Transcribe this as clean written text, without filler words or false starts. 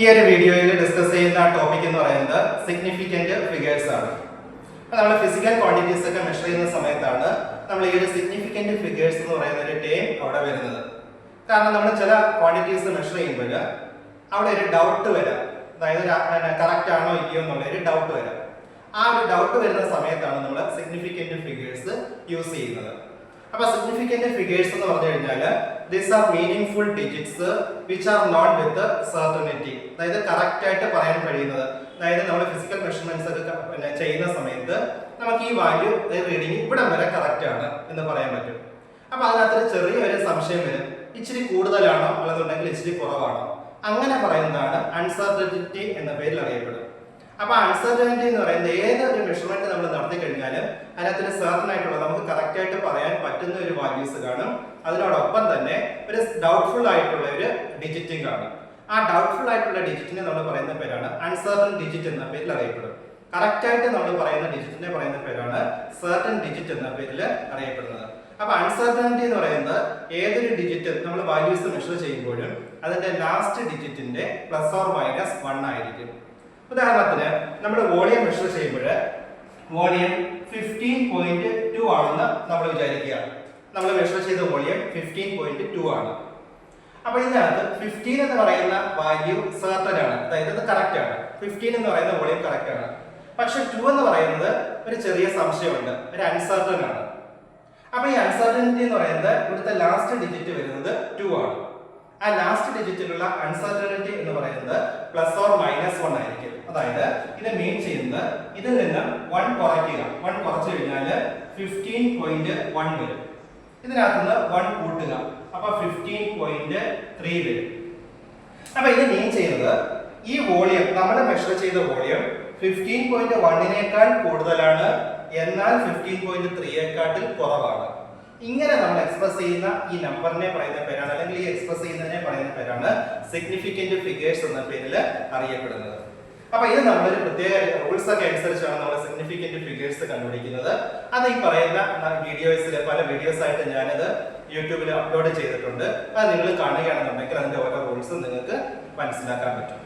ഈ ഒരു വീഡിയോയിൽ ഡിസ്കസ് ചെയ്യുന്ന ടോപ്പിക് എന്ന് പറയുന്നത് സിഗ്നിഫിക്കന്റ് ഫിഗേഴ്സ് ആണ്. നമ്മൾ ഫിസിക്കൽ ക്വാണ്ടിറ്റീസ് ഒക്കെ മെഷർ ചെയ്യുന്ന സമയത്താണ് നമ്മൾ ഈ ഒരു സിഗ്നിഫിക്കന്റ് ഫിഗേഴ്സ് എന്ന് പറയുന്ന ഒരു ടേം അവിടെ വരുന്നത്. കാരണം നമ്മൾ ചില ക്വാണ്ടിറ്റീസ് മെഷർ ചെയ്യുമ്പോൾ അവിടെ ഒരു ഡൗട്ട് വരാം, അതായത് കറക്റ്റ് ആണോ ഇല്ലയോ എന്നുള്ള ഒരു ഡൗട്ട് വരാം. ആ ഒരു ഡൗട്ട് വരുന്ന സമയത്താണ് നമ്മൾ സിഗ്നിഫിക്കന്റ് ഫിഗേഴ്സ് യൂസ് ചെയ്യുന്നത്. അപ്പോൾ സിഗ്നിഫിക്കന്റ് ഫിഗേഴ്സ് എന്ന് പറഞ്ഞു കഴിഞ്ഞാൽ these are meaningful digits which are not with certainty, അതായത് കറക്റ്റ് ആയിട്ട് പറയാൻ കഴിയുന്നത്. അതായത് നമ്മൾ ഫിസിക്കൽ മെഷർമെന്റ്സ് ഒക്കെ ചെയ്യുന്ന സമയത്ത് നമുക്ക് ഈ വാല്യൂ റീഡിങ് ഇവിടം വരെ കറക്റ്റ് ആണ് എന്ന് പറയാൻ പറ്റും. അപ്പോൾ അതിനകത്തൊരു ചെറിയൊരു സംശയം വരും, ഇച്ചിരി കൂടുതലാണോ അല്ലെന്നുണ്ടെങ്കിൽ ഇച്ചിരി കുറവാണോ. അങ്ങനെ പറയുന്നതാണ് അൺസർട്ടനിറ്റി എന്ന പേരിൽ അറിയപ്പെടും. അപ്പൊ അൺസർട്ടനിറ്റി എന്ന് പറയുന്നത് ഏതൊരു മെഷർമെന്റ് നമ്മൾ നടത്തി കഴിഞ്ഞാലും അതിനകത്ത് സർട്ടൻ ആയിട്ടുള്ള നമുക്ക് കറക്റ്റ് ആയിട്ട് പറയാൻ പറ്റുന്ന ഒരു വാല്യൂസ് കാണും. അതിനോടൊപ്പം തന്നെ ഒരു ഡൗട്ട്ഫുൾ ആയിട്ടുള്ള ഒരു ഡിജിറ്റും കാണും. ആ ഡൗട്ട്ഫുൾ ആയിട്ടുള്ള ഡിജിറ്റിനെ നമ്മൾ പറയുന്ന പേരാണ് അൺസർട്ടൻ ഡിജിറ്റ് എന്ന പേരിൽ അറിയപ്പെടും. കറക്റ്റ് ആയിട്ട് നമ്മൾ പറയുന്ന ഡിജിറ്റിനെ പറയുന്ന പേരാണ് സർട്ടൻ ഡിജിറ്റ് എന്ന പേരിൽ അറിയപ്പെടുന്നത്. അപ്പൊ അൺസർട്ടനിറ്റി എന്ന് പറയുന്നത് ഏതൊരു ഡിജിറ്റ് നമ്മൾ വാല്യൂസ് മെഷർ ചെയ്യുമ്പോഴും അതിന്റെ ലാസ്റ്റ് ഡിജിറ്റിന്റെ പ്ലസ് ഓർ മൈനസ് 1 ആയിരിക്കും. ഉദാഹരണത്തിന് നമ്മൾ വോളിയം മെഷർ ചെയ്യുമ്പോൾ വോളിയം 15.2 ആണെന്ന് നമ്മൾ വിചാരിക്കുക. നമ്മൾ മെഷർ ചെയ്ത വോളിയം 15.2 ആണ്. അപ്പൊ ഇതിനകത്ത് 15 എന്ന് പറയുന്ന വാല്യൂ സർട്ടൻ ആണ്, അതായത് ഇത് കറക്റ്റ് ആണ്. 15 എന്ന് പറയുന്ന വോളിയം കറക്റ്റ് ആണ്. പക്ഷെ 2 എന്ന് പറയുന്നത് ഒരു ചെറിയ സംശയമുണ്ട്, ഒരു അൺസർട്ടൻ ആണ്. അപ്പൊ ഈ അൺസർട്ടനിറ്റി എന്ന് പറയുന്നത് ഇവിടുത്തെ ലാസ്റ്റ് ഡിജിറ്റ് വരുന്നത് 2 ആണ്. ആ ലാസ്റ്റ് ഡിജിറ്റിലുള്ള അൺസർട്ടനിറ്റി എന്ന് പറയുന്നത് പ്ലസ് ഓർ മൈനസ് 1 ആയിരിക്കും. അതായത് ഇത് മീൻ ചെയ്യുന്നത് ഇതിൽ നിന്ന് 1 കുറയ്ക്കുക. 1 കുറച്ചു കഴിഞ്ഞാൽ 15.1 വരും. ഇതിനകത്ത് നിന്ന് 1 കൂട്ടുക, അപ്പൊ 15.3 വരും. അപ്പൊ ഇത് മീൻ ചെയ്യുന്നത് ഈ വോളിയം നമ്മൾ മെഷർ ചെയ്ത വോളിയം 15.1നേക്കാൾ കൂടുതലാണ്, എന്നാൽ 15.3യെക്കാട്ടിൽ കുറവാണ്. ഇങ്ങനെ നമ്മൾ എക്സ്പ്രസ് ചെയ്യുന്ന ഈ നമ്പറിനെ പറയുന്ന പേരാണ്, അല്ലെങ്കിൽ ഈ എക്സ്പ്രസ് ചെയ്യുന്നതിനെ പറയുന്ന പേരാണ് സിഗ്നിഫിക്കന്റ് ഫിഗേഴ്സ് എന്ന പേരിൽ അറിയപ്പെടുന്നത്. അപ്പൊ ഇത് നമ്മളൊരു പ്രത്യേക റൂൾസ് ഒക്കെ അനുസരിച്ചാണ് നമ്മൾ സിഗ്നിഫിക്കന്റ് ഫിഗേഴ്സ് കണ്ടുപിടിക്കുന്നത്. അത് ഈ പറയുന്ന വീഡിയോസിൽ പല വീഡിയോസ് ആയിട്ട് ഞാനത് യൂട്യൂബിൽ അപ്ലോഡ് ചെയ്തിട്ടുണ്ട്. അത് നിങ്ങൾ കാണുകയാണെന്നുണ്ടെങ്കിൽ അതിന്റെ ഓരോ റൂൾസും നിങ്ങൾക്ക് മനസ്സിലാക്കാൻ പറ്റും.